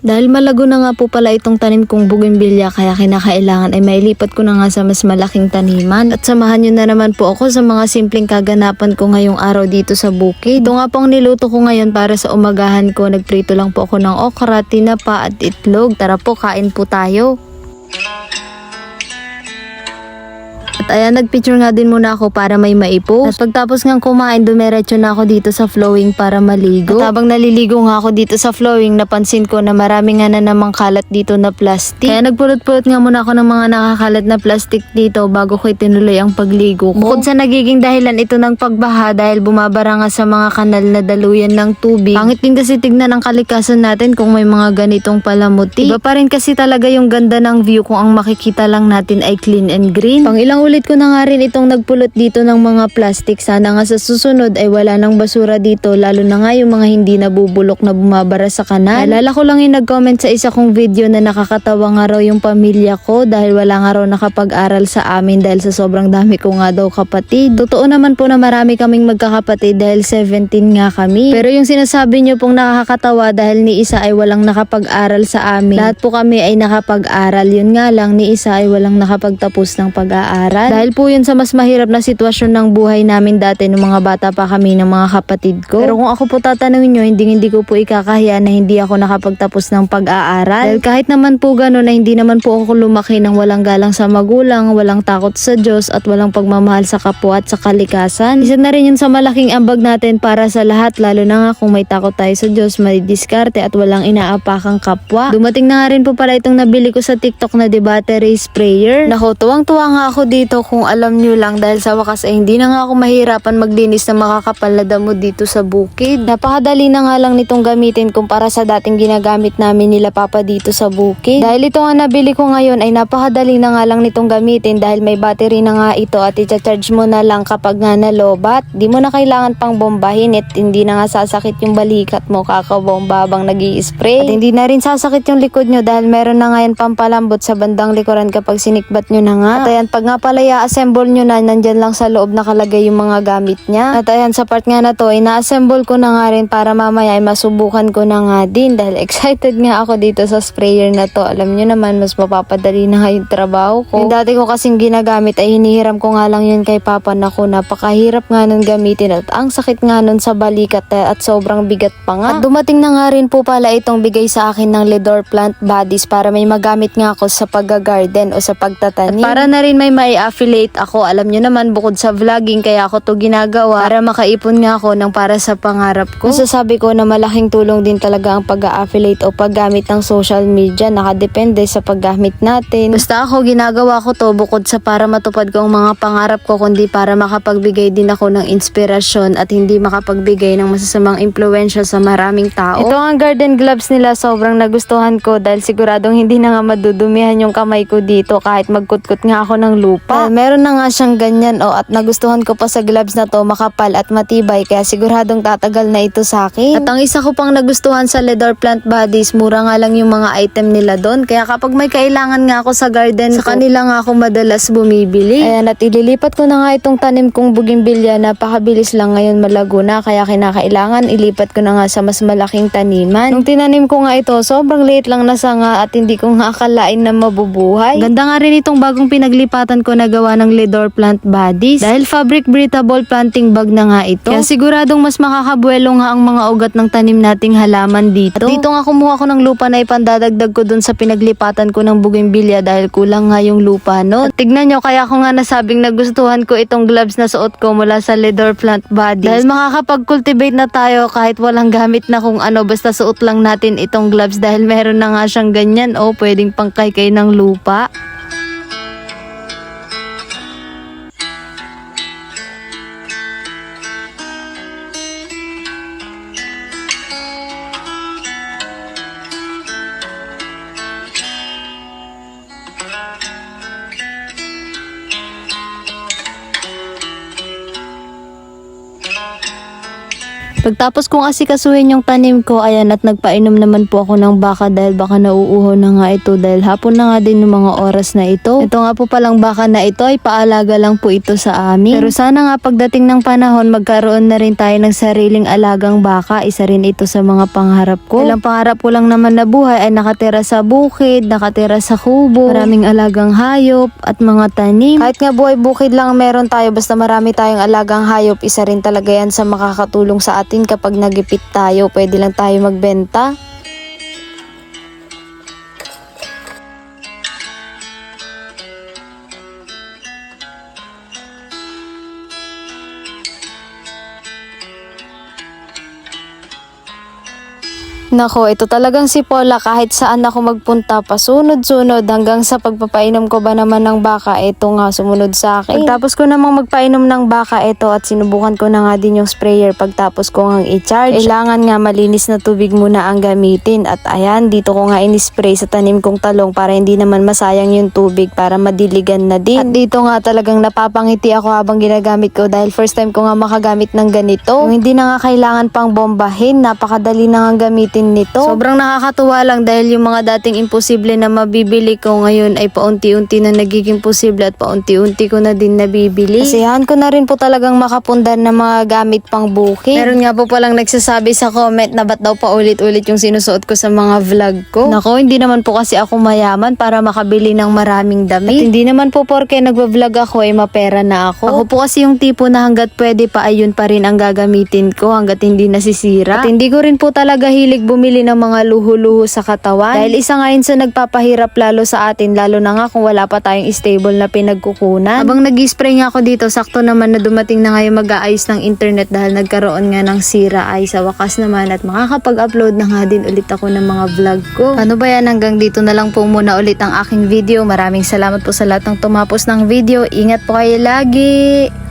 Dahil malago na nga po pala itong tanim kong bougainvillea kaya kinakailangan ay mailipat ko na nga sa mas malaking taniman. At samahan nyo na naman po ako sa mga simpleng kaganapan ko ngayong araw dito sa bukid. Ito nga pong niluto ko ngayon para sa umagahan ko. Nagprito lang po ako ng okra, tinapa at itlog. Tara po, kain po tayo. At ayan, nagpicture nga din muna ako para may maipost. At pagtapos nga kumain, dumiretso na ako dito sa flowing para maligo. At habang naliligo nga ako dito sa flowing, napansin ko na marami nga na namang kalat dito na plastic. Kaya nagpulot-pulot nga muna ako ng mga nakakalat na plastic dito bago ko itinuloy ang pagligo ko. Bukod sa nagiging dahilan ito ng pagbaha dahil bumabara nga sa mga kanal na daluyan ng tubig. Pangit din kasi tignan ang kalikasan natin kung may mga ganitong palamuti. Iba pa rin kasi talaga yung ganda ng view kung ang makikita lang natin ay clean and green. Pang ilang ulit ko na nga rin itong nagpulot dito ng mga plastic. Sana nga sa susunod ay wala nang basura dito, lalo na nga yung mga hindi nabubulok na bumabara sa kanal. Naalala ko lang yung nag-comment sa isa kong video na nakakatawa nga raw yung pamilya ko dahil wala nga raw nakapag-aral sa amin dahil sa sobrang dami ko nga daw kapatid. Totoo naman po na marami kaming magkakapatid dahil 17 nga kami. Pero yung sinasabi nyo pong nakakatawa dahil ni isa ay walang nakapag-aral sa amin. Lahat po kami ay nakapag-aral. Yun nga lang, ni isa ay walang nakapagtapos ng pag-aaral. Dahil po yun sa mas mahirap na sitwasyon ng buhay namin dati nung mga bata pa kami ng mga kapatid ko. Pero kung ako po tatanungin nyo, hindi ko po ikakahiya na hindi ako nakapagtapos ng pag-aaral. Dahil kahit naman po gano'n na hindi naman po ako lumaki ng walang galang sa magulang, walang takot sa Diyos at walang pagmamahal sa kapwa at sa kalikasan. Isa na rin yun sa malaking ambag natin para sa lahat, lalo na nga kung may takot tayo sa Diyos, may diskarte at walang inaapakang kapwa. Dumating na nga rin po pala itong nabili ko sa TikTok na battery sprayer. Nako, tuwang-tuwa nga ako dito kung alam nyo lang dahil sa wakas ay hindi na nga ako mahirapan maglinis ng makakapal na damo dito sa bukid. Napakadali na nga lang nitong gamitin kumpara sa dating ginagamit namin nila papa dito sa bukid. Dahil ito nga nabili ko ngayon ay napakadali na nga lang nitong gamitin dahil may battery na nga ito at i-charge mo na lang kapag nga nalobat. Di mo na kailangan pang bombahin at hindi na nga sasakit yung balikat mo kakabomba habang nag-i-spray. At hindi na rin sasakit yung likod nyo dahil meron na nga yan pampalambot sa bandang likuran kapag sinikbat nyo na nga. At ayan, pag nga pala i-assemble nyo na, nandyan lang sa loob nakalagay yung mga gamit niya. At ayan, sa part nga na to, ina-assemble ko na nga rin para mamaya ay masubukan ko na nga din dahil excited nga ako dito sa sprayer na to. Alam nyo naman, mas mapapadali na nga yung trabaho ko. Yung dati ko kasing ginagamit ay hinihiram ko nga lang yun kay papa. Naku, napakahirap nga nun gamitin at ang sakit nga nun sa balikat at sobrang bigat pa nga. At dumating na nga rin po pala itong bigay sa akin ng Ledor Plant Bodies para may magamit nga ako sa pag-garden o sa pagtatanim. At para na rin may affiliate ako. Alam nyo naman, bukod sa vlogging kaya ako to ginagawa para makaipon nga ako ng para sa pangarap ko. Masasabi ko na malaking tulong din talaga ang pag-affiliate o paggamit ng social media. Nakadepende sa paggamit natin. Basta ako ginagawa ko to bukod sa para matupad ko ang mga pangarap ko, kundi para makapagbigay din ako ng inspirasyon at hindi makapagbigay ng masasamang impluwensya sa maraming tao. Ito ang garden gloves nila, sobrang nagustuhan ko dahil siguradong hindi na nga madudumihan yung kamay ko dito kahit magkutkot nga ako ng lupa. Meron na nga siyang ganyan at nagustuhan ko pa sa gloves na to, makapal at matibay kaya siguradong tatagal na ito sa akin. At ang isa ko pang nagustuhan sa Ledor Plant Bodies, mura nga lang yung mga item nila doon kaya kapag may kailangan nga ako sa garden sa kanila nga ako madalas bumibili. Ayan, at ililipat ko na nga itong tanim kong bougainvillea. Napakabilis lang ngayon malago na kaya kinakailangan ilipat ko na nga sa mas malaking taniman. Nung tinanim ko nga ito, sobrang liit lang na sanga at hindi ko nga akalain na mabubuhay. Ganda nga rin itong bagong pinaglipatan ko na gawa ng Ledor Plant Bodies dahil fabric breathable planting bag na nga ito. Kaya siguradong mas makakabuelo nga ang mga ugat ng tanim nating halaman dito. At dito nga kumuha ko ng lupa na ipandadagdag ko dun sa pinaglipatan ko ng bougainvillea dahil kulang nga yung lupa no. At tignan nyo, kaya ko nga nasabing nagustuhan ko itong gloves na suot ko mula sa Ledor Plant Bodies. Dahil makakapag-cultivate na tayo kahit walang gamit na kung ano, basta suot lang natin itong gloves dahil meron na nga siyang ganyan pwedeng pangkaykay ng lupa. Pagtapos kong asikasuhin yung tanim ko, ayan, at nagpainom naman po ako ng baka dahil baka nauuho na nga ito dahil hapon na nga din yung mga oras na ito. Ito nga po palang baka na ito ay paalaga lang po ito sa amin. Pero sana nga pagdating ng panahon magkaroon na rin tayo ng sariling alagang baka. Isa rin ito sa mga pangarap ko. Ilang pangarap ko lang naman na buhay ay nakatira sa bukid, nakatira sa kubo, maraming alagang hayop at mga tanim. Kahit nga buhay bukid lang meron tayo, basta marami tayong alagang hayop, isa rin talaga yan sa makakatulong sa atin kapag nagipit tayo. Pwede lang tayo magbenta. Nako, ito talagang si Paula, kahit saan ako magpunta, pasunod-sunod hanggang sa pagpapainom ko ba naman ng baka, ito nga sumunod sa akin. Pagtapos ko namang magpainom ng baka ito at sinubukan ko na nga din yung sprayer pagtapos ko ngang i-charge. Kailangan nga malinis na tubig muna ang gamitin at ayan, dito ko nga in-spray sa tanim kong talong para hindi naman masayang yung tubig, para madiligan na din. At dito nga talagang napapangiti ako habang ginagamit ko dahil first time ko nga makagamit ng ganito. Kung hindi na nga kailangan pang bombahin, napakadali na nga gamitin nito. Sobrang nakakatuwa lang dahil yung mga dating imposible na mabibili ko ngayon ay paunti-unti na nagiging posible at paunti-unti ko na din nabibili. Kasiyahan ko na rin po talagang makapundan ng mga gamit pang bukid. Meron nga po palang nagsasabi sa comment na ba't daw paulit-ulit yung sinusuot ko sa mga vlog ko. Nako, hindi naman po kasi ako mayaman para makabili ng maraming damit. At hindi naman po porke nagva-vlog ako ay mapera na ako. Ako po kasi yung tipo na hanggat pwede pa ay yun pa rin ang gagamitin ko hanggat hindi nasisira. At hindi ko rin po talaga hilig bumili ng mga luho-luho sa katawan. Dahil isa nga yun sa nagpapahirap lalo sa atin, lalo na nga kung wala pa tayong stable na pinagkukunan. Habang nag-spray nga ako dito, sakto naman na dumating na nga yung mag-aayos ng internet dahil nagkaroon nga ng sira ay sa wakas naman at makakapag-upload na nga din ulit ako ng mga vlog ko. Ano ba yan, hanggang dito na lang po muna ulit ang aking video. Maraming salamat po sa lahat ng tumapos ng video. Ingat po kayo lagi!